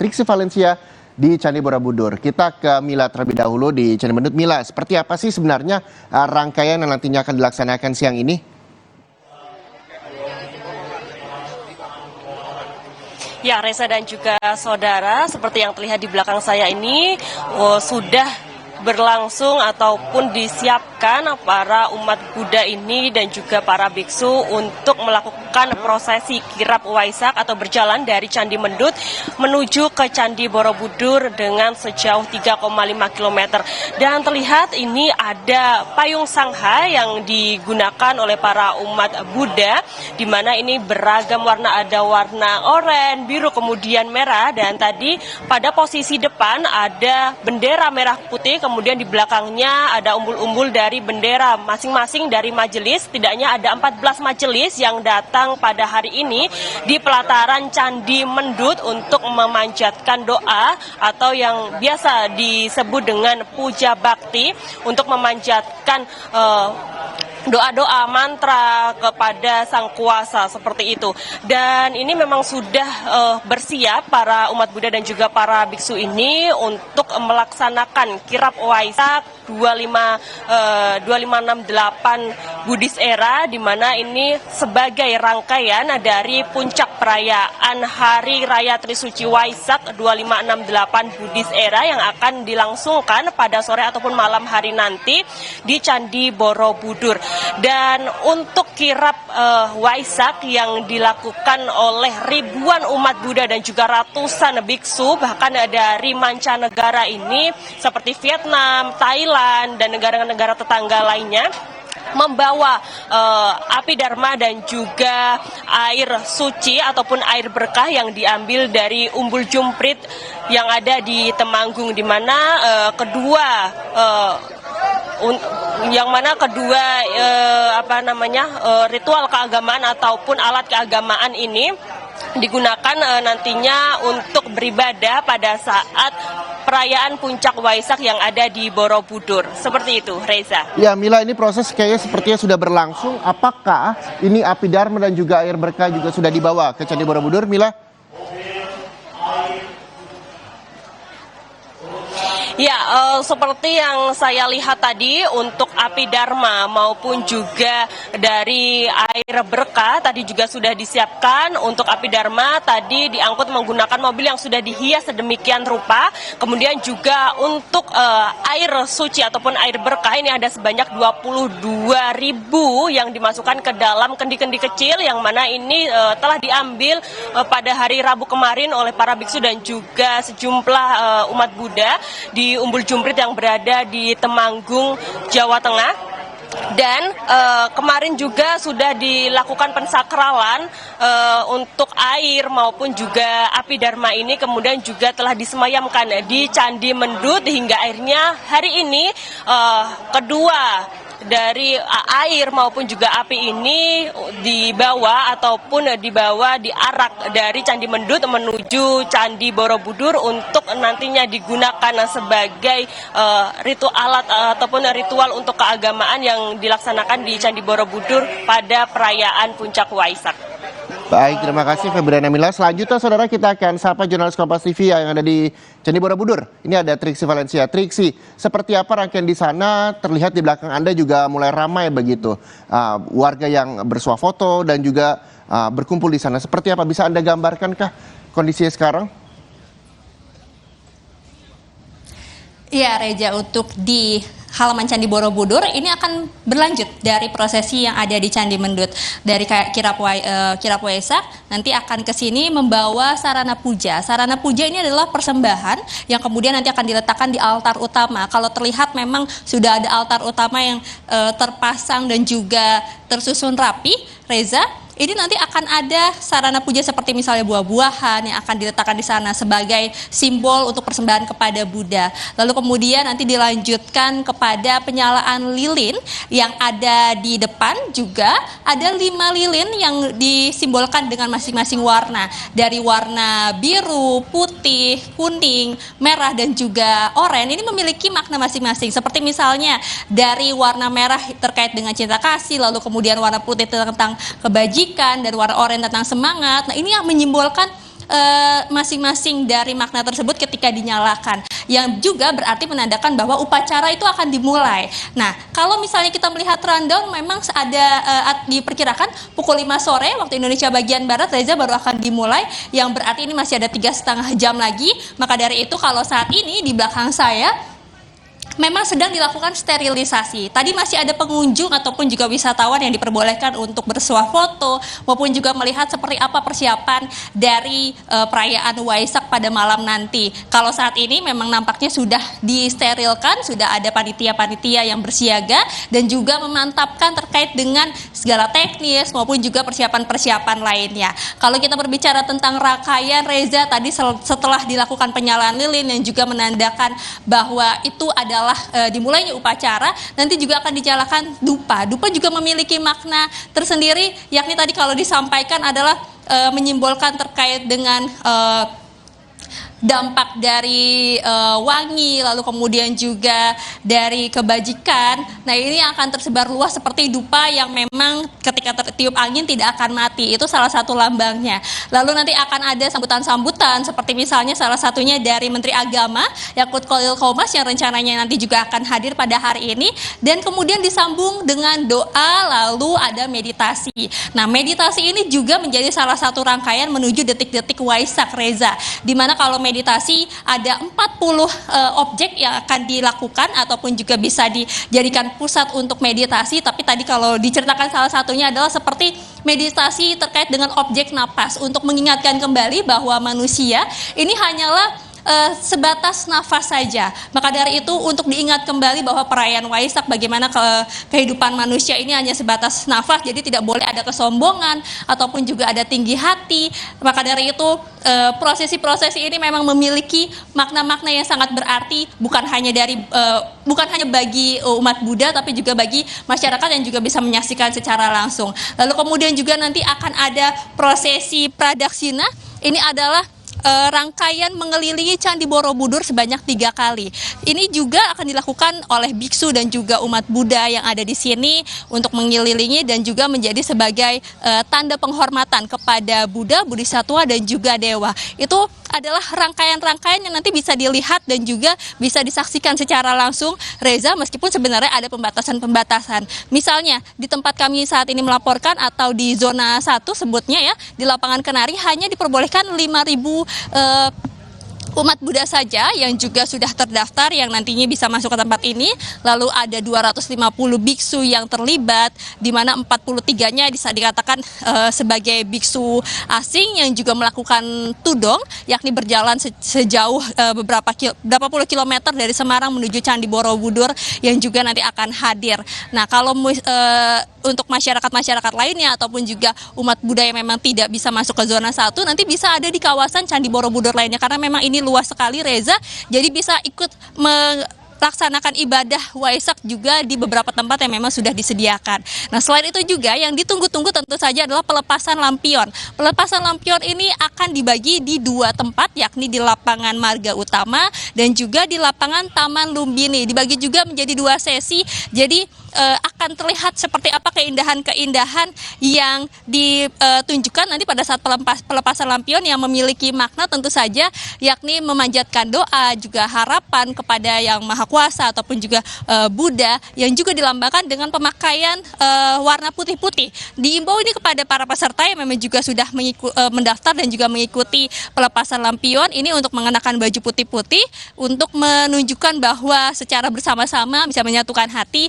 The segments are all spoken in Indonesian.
Triksi Valencia di Candi Borobudur. Kita ke Mila terlebih dahulu di Candi Mendut. Mila, seperti apa sih sebenarnya rangkaian yang nantinya akan dilaksanakan siang ini? Ya, Reza dan juga saudara, seperti yang terlihat di belakang saya ini sudah berlangsung ataupun disiapkan para umat Buddha ini dan juga para biksu untuk melakukan prosesi kirap Waisak atau berjalan dari Candi Mendut menuju ke Candi Borobudur dengan sejauh 3,5 km. Dan terlihat ini ada payung sangha yang digunakan oleh para umat Buddha, di mana ini beragam warna, ada warna oranye, biru, kemudian merah, dan tadi pada posisi depan ada bendera merah putih, kemudian di belakangnya ada umbul-umbul dari bendera masing-masing dari majelis. Setidaknya ada 14 majelis yang datang pada hari ini di pelataran Candi Mendut untuk memanjatkan doa atau yang biasa disebut dengan puja bakti, untuk memanjatkan doa-doa mantra kepada sang kuasa seperti itu. Dan ini memang sudah bersiap para umat Buddha dan juga para biksu ini untuk melaksanakan kirap Waisak 2568 Buddhist Era, di mana ini sebagai rangkaian dari puncak perayaan Hari Raya Trisuci Waisak 2568 Buddhist Era yang akan dilangsungkan pada sore ataupun malam hari nanti di Candi Borobudur. Dan untuk kirap Waisak yang dilakukan oleh ribuan umat Buddha dan juga ratusan biksu bahkan dari mancanegara ini seperti Vietnam, Thailand, dan negara-negara tetangga lainnya, membawa api dharma dan juga air suci ataupun air berkah yang diambil dari umbul jumprit yang ada di Temanggung, di mana kedua ritual keagamaan ataupun alat keagamaan ini digunakan nantinya untuk beribadah pada saat perayaan puncak Waisak yang ada di Borobudur. Seperti itu, Reza. Ya, Mila, ini proses kayaknya sepertinya sudah berlangsung. Apakah ini api dharma dan juga air berkah juga sudah dibawa ke Candi Borobudur, Mila? Ya, seperti yang saya lihat tadi, untuk api dharma maupun juga dari air berkah tadi juga sudah disiapkan. Untuk api dharma tadi diangkut menggunakan mobil yang sudah dihias sedemikian rupa. Kemudian juga untuk air suci ataupun air berkah ini ada sebanyak 22.000 yang dimasukkan ke dalam kendi-kendi kecil, yang mana ini telah diambil pada hari Rabu kemarin oleh para biksu dan juga sejumlah umat Buddha di umbul jumprit yang berada di Temanggung, Jawa Tengah. Dan kemarin juga sudah dilakukan pensakralan untuk air maupun juga api dharma ini, kemudian juga telah disemayamkan di Candi Mendut hingga akhirnya hari ini kedua dari air maupun juga api ini dibawa diarak dari Candi Mendut menuju Candi Borobudur untuk nantinya digunakan sebagai ritual untuk keagamaan yang dilaksanakan di Candi Borobudur pada perayaan puncak Waisak. Baik, terima kasih Febriana Mila. Selanjutnya saudara, kita akan sapa jurnalis Kompas TV yang ada di Candi Borobudur. Ini ada Triksi Valencia. Triksi, seperti apa rangkaian di sana? Terlihat di belakang Anda juga mulai ramai begitu. Warga yang bersuah foto dan juga berkumpul di sana. Seperti apa? Bisa Anda gambarkankah kondisinya sekarang? Iya, Reja, untuk di halaman Candi Borobudur ini akan berlanjut dari prosesi yang ada di Candi Mendut. Dari kirap Waisak nanti akan ke sini membawa sarana puja. Sarana puja ini adalah persembahan yang kemudian nanti akan diletakkan di altar utama. Kalau terlihat memang sudah ada altar utama yang terpasang dan juga tersusun rapi, Reza. Ini nanti akan ada sarana puja seperti misalnya buah-buahan yang akan diletakkan di sana sebagai simbol untuk persembahan kepada Buddha. Lalu kemudian nanti dilanjutkan kepada penyalaan lilin yang ada di depan, juga ada 5 lilin yang disimbolkan dengan masing-masing warna. Dari warna biru, putih, kuning, merah, dan juga oranye. Ini memiliki makna masing-masing. Seperti misalnya dari warna merah terkait dengan cinta kasih, lalu kemudian warna putih tentang kebajikan, dan warna oranye tentang semangat. Nah, ini yang menyimbolkan masing-masing dari makna tersebut ketika dinyalakan, yang juga berarti menandakan bahwa upacara itu akan dimulai. Nah, kalau misalnya kita melihat rundown, memang ada diperkirakan pukul 5 sore waktu Indonesia bagian Barat, Reza, baru akan dimulai, yang berarti ini masih ada 3,5 jam lagi. Maka dari itu kalau saat ini di belakang saya memang sedang dilakukan sterilisasi. Tadi masih ada pengunjung ataupun juga wisatawan yang diperbolehkan untuk bersuah foto maupun juga melihat seperti apa persiapan dari perayaan Waisak pada malam nanti. Kalau saat ini memang nampaknya sudah disterilkan, sudah ada panitia-panitia yang bersiaga dan juga memantapkan terkait dengan segala teknis maupun juga persiapan-persiapan lainnya. Kalau kita berbicara tentang rangkaian, Reza, tadi setelah dilakukan penyalaan lilin yang juga menandakan bahwa itu adalah dimulainya upacara, nanti juga akan dinyalakan dupa. Dupa juga memiliki makna tersendiri, yakni tadi kalau disampaikan adalah menyimbolkan terkait dengan dampak dari wangi, lalu kemudian juga dari kebajikan. Nah, ini akan tersebar luas seperti dupa yang memang ketika tertiup angin tidak akan mati. Itu salah satu lambangnya. Lalu nanti akan ada sambutan-sambutan seperti misalnya salah satunya dari Menteri Agama Yakut Khalil Qomas yang rencananya nanti juga akan hadir pada hari ini, dan kemudian disambung dengan doa, lalu ada meditasi. Nah, meditasi ini juga menjadi salah satu rangkaian menuju detik-detik Waisak, Reza, di mana kalau meditasi ada 40 objek yang akan dilakukan ataupun juga bisa dijadikan pusat untuk meditasi. Tapi tadi kalau diceritakan salah satunya adalah seperti meditasi terkait dengan objek napas untuk mengingatkan kembali bahwa manusia ini hanyalah sebatas nafas saja. Maka dari itu untuk diingat kembali bahwa perayaan Waisak bagaimana kehidupan manusia ini hanya sebatas nafas, jadi tidak boleh ada kesombongan ataupun juga ada tinggi hati. Maka dari itu prosesi-prosesi ini memang memiliki makna-makna yang sangat berarti, bukan hanya bagi umat Buddha tapi juga bagi masyarakat yang juga bisa menyaksikan secara langsung. Lalu kemudian juga nanti akan ada prosesi pradaksina. Ini adalah rangkaian mengelilingi Candi Borobudur sebanyak 3 kali. Ini juga akan dilakukan oleh biksu dan juga umat Buddha yang ada di sini untuk mengelilingi dan juga menjadi sebagai tanda penghormatan kepada Buddha, Bodhisattva dan juga dewa. Itu adalah rangkaian-rangkaian yang nanti bisa dilihat dan juga bisa disaksikan secara langsung, Reza, meskipun sebenarnya ada pembatasan-pembatasan. Misalnya di tempat kami saat ini melaporkan atau di zona 1 sebutnya ya, di lapangan Kenari hanya diperbolehkan 5.000 umat Buddha saja yang juga sudah terdaftar yang nantinya bisa masuk ke tempat ini. Lalu ada 250 biksu yang terlibat, di mana 43-nya bisa dikatakan sebagai biksu asing yang juga melakukan tudong, yakni berjalan sejauh berapa puluh kilometer dari Semarang menuju Candi Borobudur yang juga nanti akan hadir. Nah, kalau untuk masyarakat-masyarakat lainnya ataupun juga umat Buddha yang memang tidak bisa masuk ke zona 1, nanti bisa ada di kawasan Candi Borobudur lainnya, karena memang ini luas sekali, Reza, jadi bisa ikut melaksanakan ibadah Waisak juga di beberapa tempat yang memang sudah disediakan. Nah, selain itu juga yang ditunggu-tunggu tentu saja adalah pelepasan lampion. Pelepasan lampion ini akan dibagi di 2 tempat, yakni di lapangan Marga Utama dan juga di lapangan Taman Lumbini. Dibagi juga menjadi 2 sesi, jadi akan terlihat seperti apa keindahan-keindahan yang ditunjukkan nanti pada saat pelepasan lampion yang memiliki makna tentu saja, yakni memanjatkan doa, juga harapan kepada Yang Maha Kuasa ataupun juga Buddha, yang juga dilambangkan dengan pemakaian warna putih-putih. Diimbau ini kepada para peserta yang memang juga sudah mendaftar dan juga mengikuti pelepasan lampion ini untuk mengenakan baju putih-putih untuk menunjukkan bahwa secara bersama-sama bisa menyatukan hati,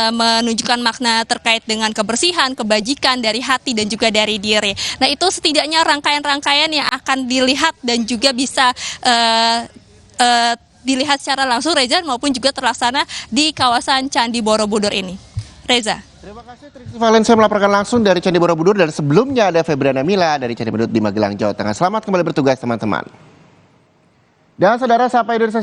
menunjukkan makna terkait dengan kebersihan, kebajikan dari hati dan juga dari diri. Nah, itu setidaknya rangkaian-rangkaian yang akan dilihat dan juga bisa dilihat secara langsung, Reza, maupun juga terlaksana di kawasan Candi Borobudur ini. Reza. Terima kasih Triksi Valencia melaporkan langsung dari Candi Borobudur, dan sebelumnya ada Febriana Mila dari Candi Mendut di Magelang, Jawa Tengah. Selamat kembali bertugas teman-teman. Dan saudara, Sapa Indonesia